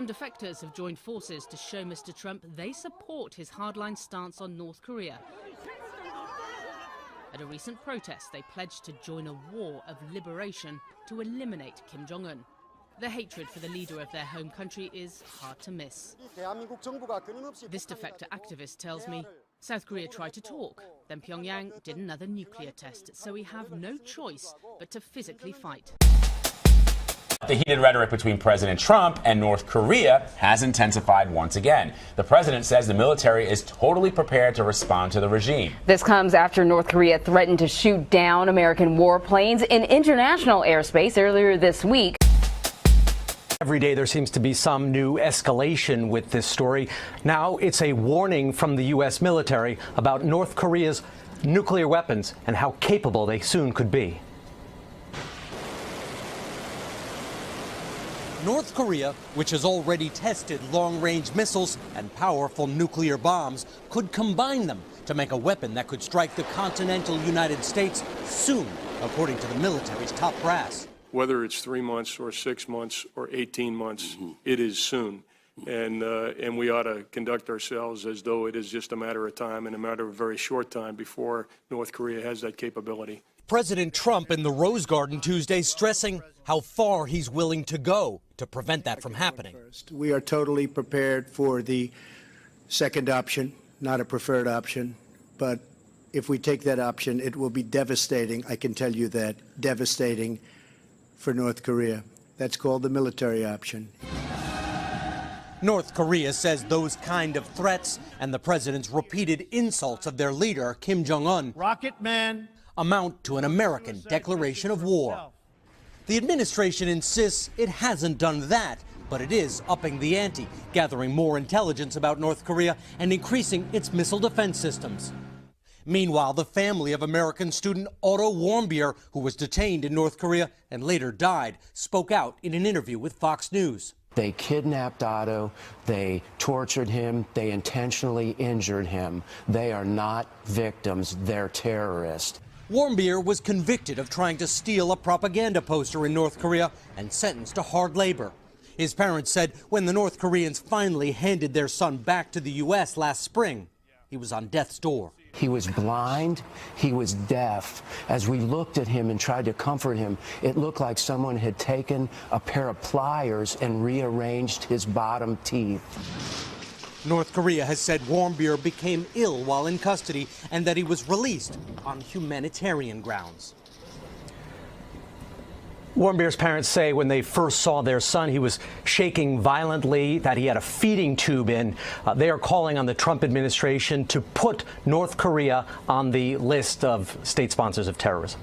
Some defectors have joined forces to show Mr. Trump they support his hardline stance on North Korea. At a recent protest, they pledged to join a war of liberation to eliminate Kim Jong-un. The hatred for the leader of their home country is hard to miss. This defector activist tells me South Korea tried to talk, then Pyongyang did another nuclear test, so we have no choice but to physically fight. The heated rhetoric between President Trump and North Korea has intensified once again. The president says the military is totally prepared to respond to the regime. This comes after North Korea threatened to shoot down American warplanes in international airspace earlier this week. Every day there seems to be some new escalation with this story. Now it's a warning from the U.S. military about North Korea's nuclear weapons and how capable they soon could be. North Korea, which has already tested long-range missiles and powerful nuclear bombs, could combine them to make a weapon that could strike the continental United States soon, according to the military's top brass. Whether it's 3 months or 6 months or 18 months, it is soon. And we ought to conduct ourselves as though it is just a matter of time and a matter of a very short time before North Korea has that capability. President Trump in the Rose Garden Tuesday stressing how far he's willing to go to prevent that from happening. We are totally prepared for the second option, not a preferred option. But if we take that option, it will be devastating. I can tell you that, devastating for North Korea. That's called the military option. North Korea says those kind of threats and the president's repeated insults of their leader, Kim Jong-un, Rocket Man, amount to an American declaration of war. The administration insists it hasn't done that, but it is upping the ante, gathering more intelligence about North Korea and increasing its missile defense systems. Meanwhile, the family of American student Otto Warmbier, who was detained in North Korea and later died, spoke out in an interview with Fox News. They kidnapped Otto, they tortured him, they intentionally injured him. They are not victims, they're terrorists. Warmbier was convicted of trying to steal a propaganda poster in North Korea and sentenced to hard labor. His parents said when the North Koreans finally handed their son back to the U.S. last spring, he was on death's door. He was blind, he was deaf. As we looked at him and tried to comfort him, it looked like someone had taken a pair of pliers and rearranged his bottom teeth. North Korea has said Warmbier became ill while in custody and that he was released on humanitarian grounds. Warmbier's parents say when they first saw their son, he was shaking violently, that he had a feeding tube in. They are calling on the Trump administration to put North Korea on the list of state sponsors of terrorism.